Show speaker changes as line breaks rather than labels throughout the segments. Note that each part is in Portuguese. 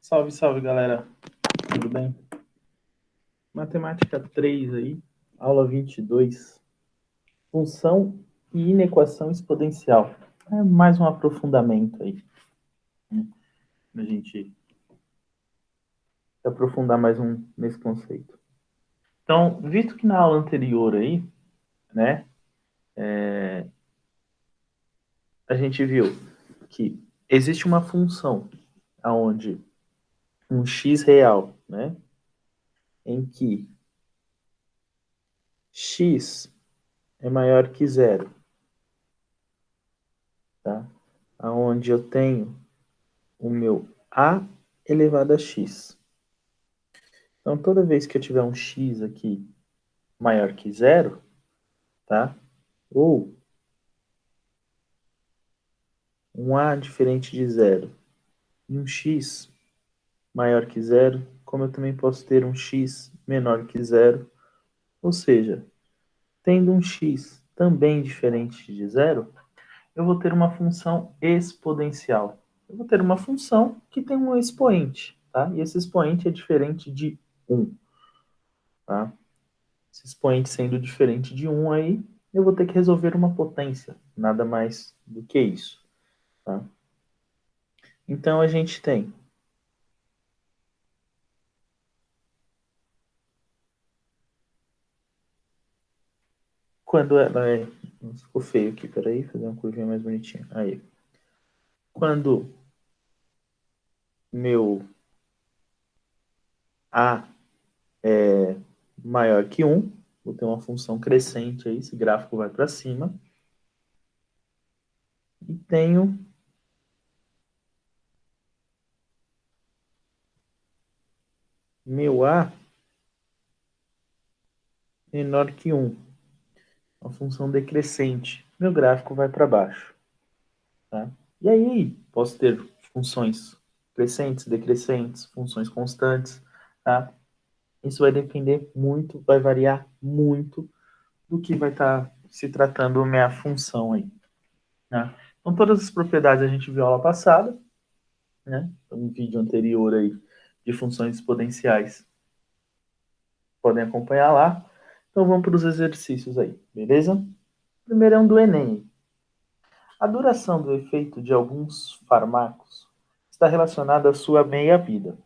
Salve, salve, galera. Tudo bem? Matemática 3 aí, aula 22. Função e inequação exponencial. É mais um aprofundamento aí, né? A gente aprofundar mais nesse conceito. Então, visto que na aula anterior aí, né, a gente viu que existe uma função aonde um x real, né, em que x é maior que zero, tá? Aonde eu tenho o meu a elevado a x. Então, toda vez que eu tiver um x aqui maior que zero, tá? Ou um a diferente de zero e um x maior que zero, como eu também posso ter um x menor que zero, ou seja, tendo um x também diferente de zero, eu vou ter uma função exponencial. Eu vou ter uma função que tem um expoente, tá? E esse expoente é diferente de 1, tá? Esse expoente sendo diferente de 1 aí, eu vou ter que resolver uma potência, nada mais do que isso, tá? Então a gente tem quando ela é. Nossa, ficou feio aqui, peraí, fazer uma curvinha mais bonitinha. Aí. Quando meu A é maior que 1, vou ter uma função crescente aí, esse gráfico vai para cima. E tenho meu A menor que 1, uma função decrescente. Meu gráfico vai para baixo, tá? E aí, posso ter funções crescentes, decrescentes, funções constantes, tá? Isso vai depender muito, vai variar muito do que vai estar se tratando a minha função aí, né? Então, todas as propriedades a gente viu aula passada, né? Um vídeo anterior aí de funções exponenciais. Podem acompanhar lá. Então, vamos para os exercícios aí, beleza? Primeiro é um do Enem. A duração do efeito de alguns fármacos está relacionada à sua meia-vida.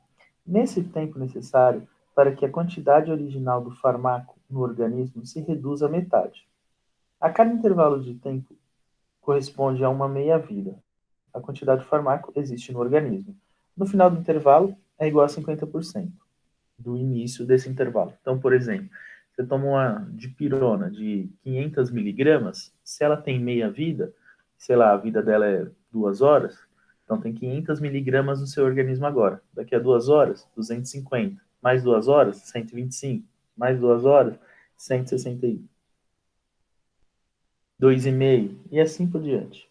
Nesse tempo necessário para que a quantidade original do fármaco no organismo se reduza à metade. A cada intervalo de tempo corresponde a uma meia-vida. A quantidade de fármaco existe no organismo. No final do intervalo, é igual a 50% do início desse intervalo. Então, por exemplo, você toma uma dipirona de 500 miligramas, se ela tem meia-vida, sei lá, a vida dela é 2 horas, então tem 500 miligramas no seu organismo agora. Daqui a 2 horas, 250. Mais 2 horas, 125. Mais 2 horas, 162,5. E assim por diante.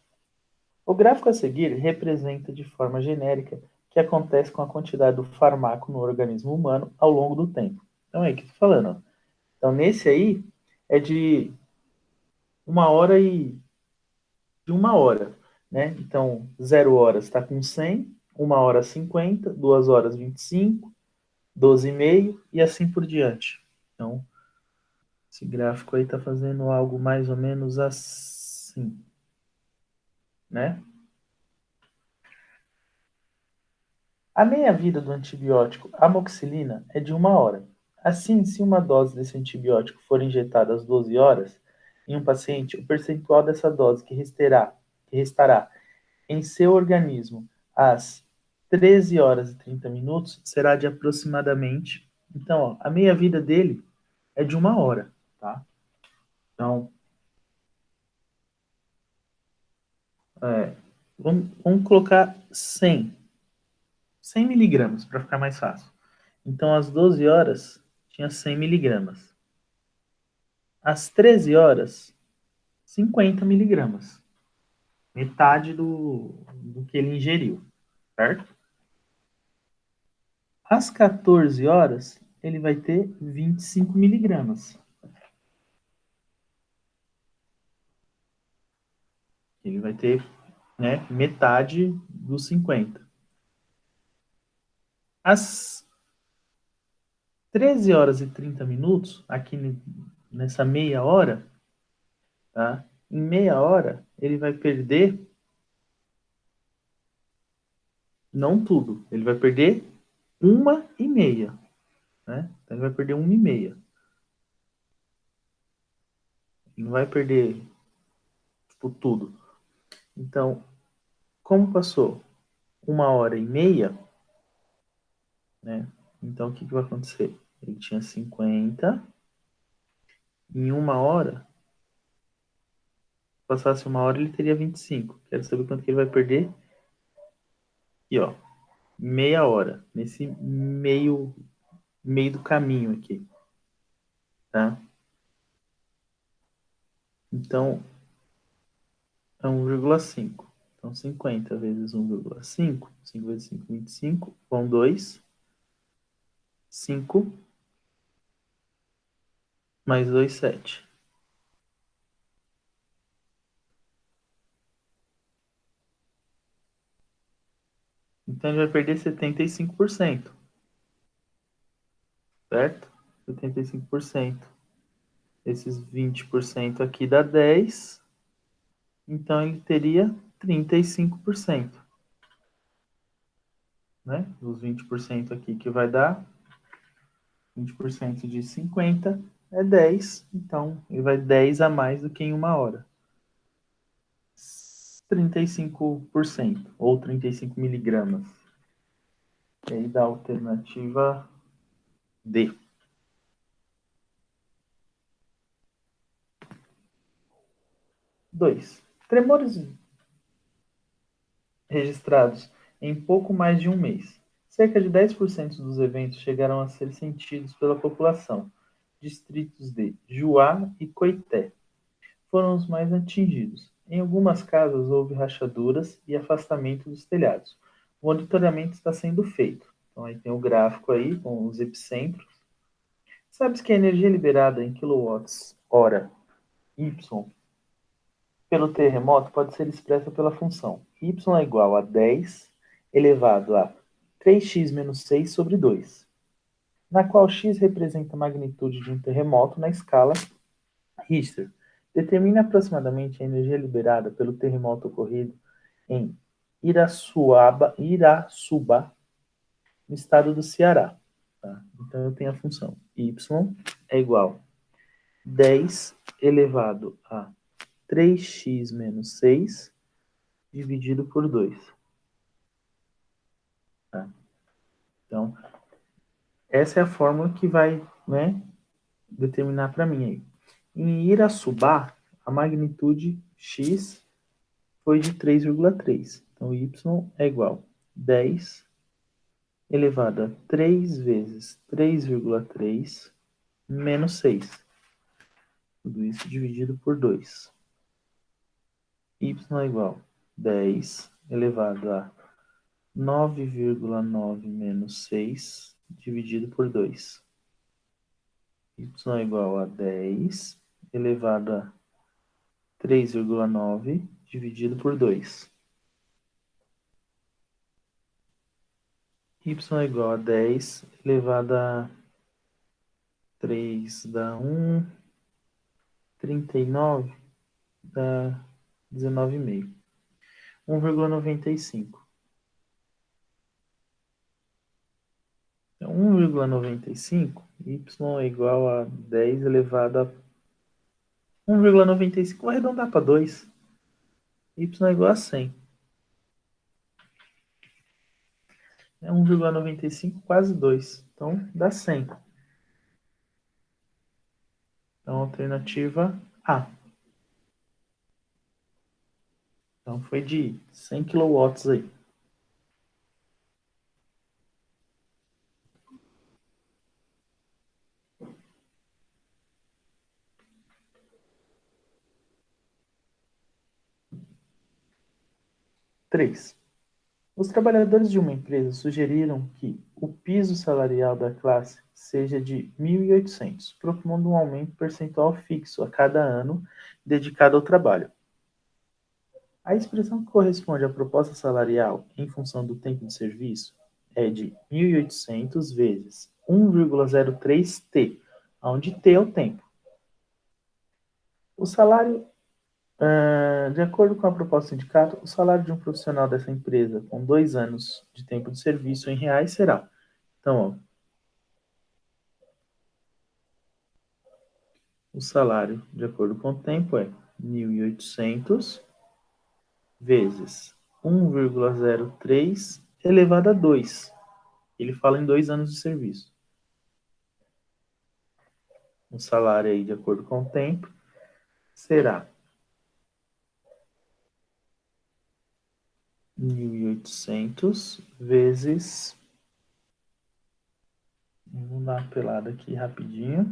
O gráfico a seguir representa de forma genérica o que acontece com a quantidade do fármaco no organismo humano ao longo do tempo. Então, é o que eu estou falando. Ó. Então, nesse aí, é de 1 hora de 1 hora. Né? Então, 0 horas está com 100, 1 hora 50, 2 horas 25, 12,5 e assim por diante. Então, esse gráfico aí está fazendo algo mais ou menos assim. Né? A meia-vida do antibiótico amoxicilina é de 1 hora. Assim, se uma dose desse antibiótico for injetada às 12 horas em um paciente, o percentual dessa dose que restará em seu organismo às 13 horas e 30 minutos será de aproximadamente. Então, ó, a meia-vida dele é de 1 hora, tá? Então, vamos colocar 100 miligramas para ficar mais fácil. Então, às 12 horas, tinha 100 miligramas. Às 13 horas, 50 miligramas. Metade do que ele ingeriu, certo? Às 14 horas, ele vai ter 25 miligramas. Ele vai ter, né, metade dos 50. Às 13 horas e 30 minutos, aqui nessa meia hora, tá? Em meia hora, ele vai perder, não tudo, ele vai perder 1h30, né? Então ele vai perder 1h30. Ele não vai perder, tipo, tudo. Então, como passou 1h30, né? Então, o que vai acontecer? Ele tinha 50, em 1 hora, se passasse 1 hora, ele teria 25. Quero saber quanto que ele vai perder. E, ó, meia hora, nesse meio do caminho aqui, tá? Então, é 1,5. Então, 50 vezes 1,5, 5 vezes 5, 25, vão 2, 5, mais 2, 7. Então, ele vai perder 75%, certo? 75%. Esses 20% aqui dá 10, então ele teria 35%, né? Os 20% aqui que vai dar 20% de 50 é 10, então ele vai 10 a mais do que em 1 hora. 35%, ou 35 miligramas. E aí dá a alternativa D. 2. Tremores registrados em pouco mais de um mês. Cerca de 10% dos eventos chegaram a ser sentidos pela população. Distritos de Juá e Coité foram os mais atingidos. Em algumas casas houve rachaduras e afastamento dos telhados. O monitoramento está sendo feito. Então aí tem o gráfico aí com os epicentros. Sabes que a energia liberada em quilowatts-hora Y pelo terremoto pode ser expressa pela função y é igual a 10 elevado a 3x menos 6 sobre 2, na qual x representa a magnitude de um terremoto na escala Richter. Determine aproximadamente a energia liberada pelo terremoto ocorrido em Irasuba, no estado do Ceará. Tá? Então eu tenho a função y é igual a 10 elevado a 3x menos 6 dividido por 2. Tá? Então, essa é a fórmula que vai, né, determinar para mim aí. Em Irasubá, a magnitude x foi de 3,3. Então, y é igual a 10 elevado a 3 vezes 3,3 menos 6. Tudo isso dividido por 2. Y é igual a 10 elevado a 9,9 menos 6 dividido por 2. Y é igual a 10 elevado a 3,9 dividido por 2. Y é igual a 10 elevado a 3 dá 1, 39 dá 19,5. 1,95. Então, 1,95, y é igual a 10 elevado a 1,95. Vou arredondar para 2. Y é igual a 100. É 1,95, quase 2. Então, dá 100. Então, alternativa A. Então, foi de 100 kW aí. Três. Os trabalhadores de uma empresa sugeriram que o piso salarial da classe seja de 1.800, propondo um aumento percentual fixo a cada ano dedicado ao trabalho. A expressão que corresponde à proposta salarial em função do tempo de serviço é de 1.800 vezes 1,03t, onde t é o tempo. O salário, de acordo com a proposta do sindicato, o salário de um profissional dessa empresa com 2 anos de tempo de serviço em reais será. Então, ó, o salário, de acordo com o tempo, é 1.800 vezes 1,03 elevado a 2. Ele fala em 2 anos de serviço. O salário aí, de acordo com o tempo, será 1.800 vezes... Vamos dar uma pelada aqui rapidinho.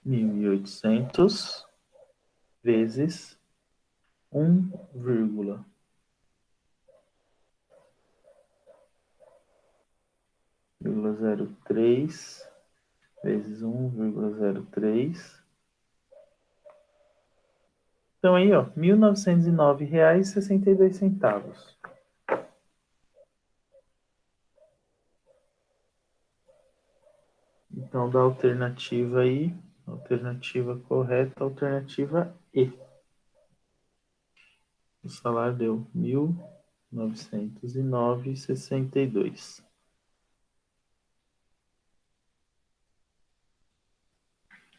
1.800 vezes 1,03 vezes 1,03. Então aí, ó, R$ 1.909,62. Então, da alternativa aí, alternativa correta, alternativa E. O salário deu 1.909,62.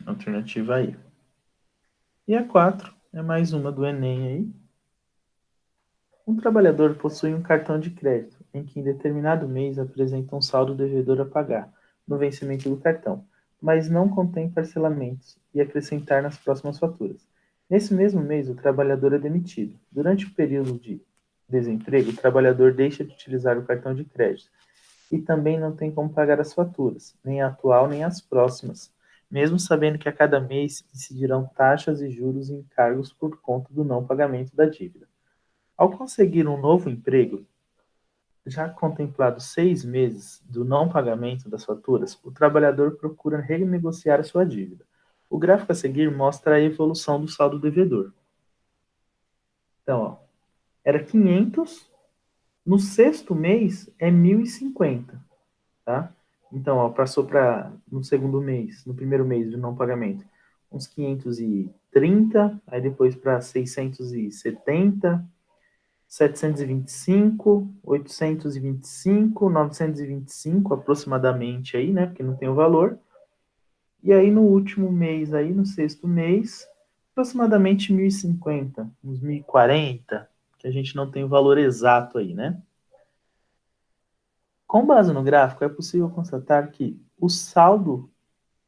Alternativa E. E a 4 é mais uma do Enem aí. Um trabalhador possui um cartão de crédito em que em determinado mês apresenta um saldo devedor a pagar no vencimento do cartão, mas não contém parcelamentos e acrescentar nas próximas faturas. Nesse mesmo mês, o trabalhador é demitido. Durante o período de desemprego, o trabalhador deixa de utilizar o cartão de crédito e também não tem como pagar as faturas, nem a atual nem as próximas, mesmo sabendo que a cada mês incidirão taxas e juros e encargos por conta do não pagamento da dívida. Ao conseguir um novo emprego, já contemplados 6 meses do não pagamento das faturas, o trabalhador procura renegociar a sua dívida. O gráfico a seguir mostra a evolução do saldo devedor. Então, ó, era 500, no sexto mês é 1.050, tá? Então, ó, passou para no segundo mês, no primeiro mês de não pagamento, uns 530, aí depois para 670, 725, 825, 925 aproximadamente aí, né? Porque não tem o valor. E aí no último mês aí, no sexto mês, aproximadamente 1.050, uns 1.040, que a gente não tem o valor exato aí, né? Com base no gráfico, é possível constatar que o saldo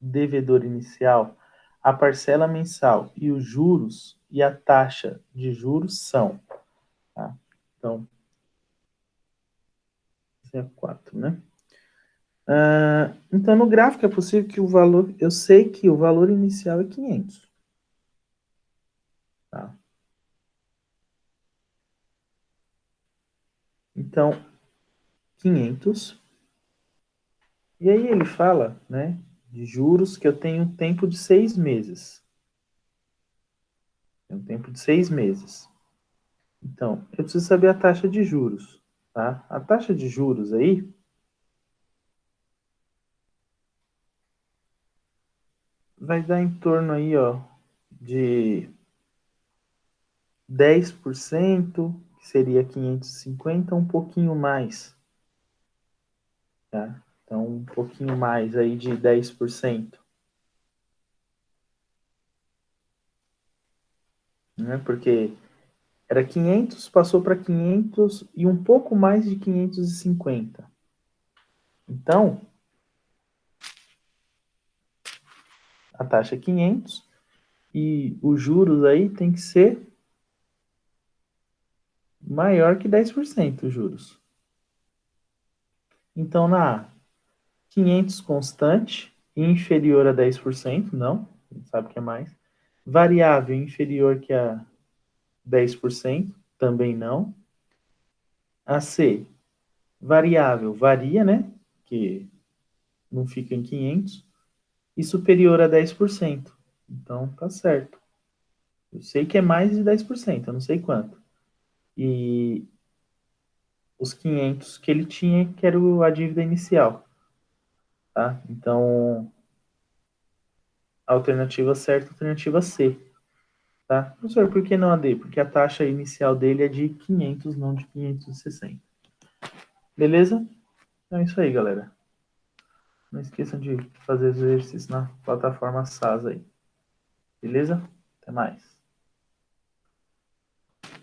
devedor inicial, a parcela mensal e os juros e a taxa de juros são, tá? Então, esse é 4, né? Então, no gráfico é possível que o valor... Eu sei que o valor inicial é 500. Tá? Então, 500. E aí ele fala, né, de juros que eu tenho um tempo de 6 meses. Tem um tempo de 6 meses. Então, eu preciso saber a taxa de juros. Tá? A taxa de juros aí vai dar em torno aí, ó, de 10%, que seria 550, um pouquinho mais. Tá? Então, um pouquinho mais aí de 10%. Né? Porque era 500, passou para 500 e um pouco mais de 550. Então, a taxa é 500 e os juros aí tem que ser maior que 10% os juros. Então, na A, 500 constante e inferior a 10%, não, a gente sabe que é mais. Variável inferior que a 10%, também não. A C, variável varia, né? Que não fica em 500. E superior a 10%. Então, tá certo. Eu sei que é mais de 10%, eu não sei quanto. E os 500 que ele tinha, que era a dívida inicial, tá? Então, a alternativa certa, a alternativa C, tá? Professor, por que não a D? Porque a taxa inicial dele é de 500, não de 560. Beleza? Então é isso aí, galera. Não esqueçam de fazer os exercícios na plataforma SAS aí. Beleza? Até mais.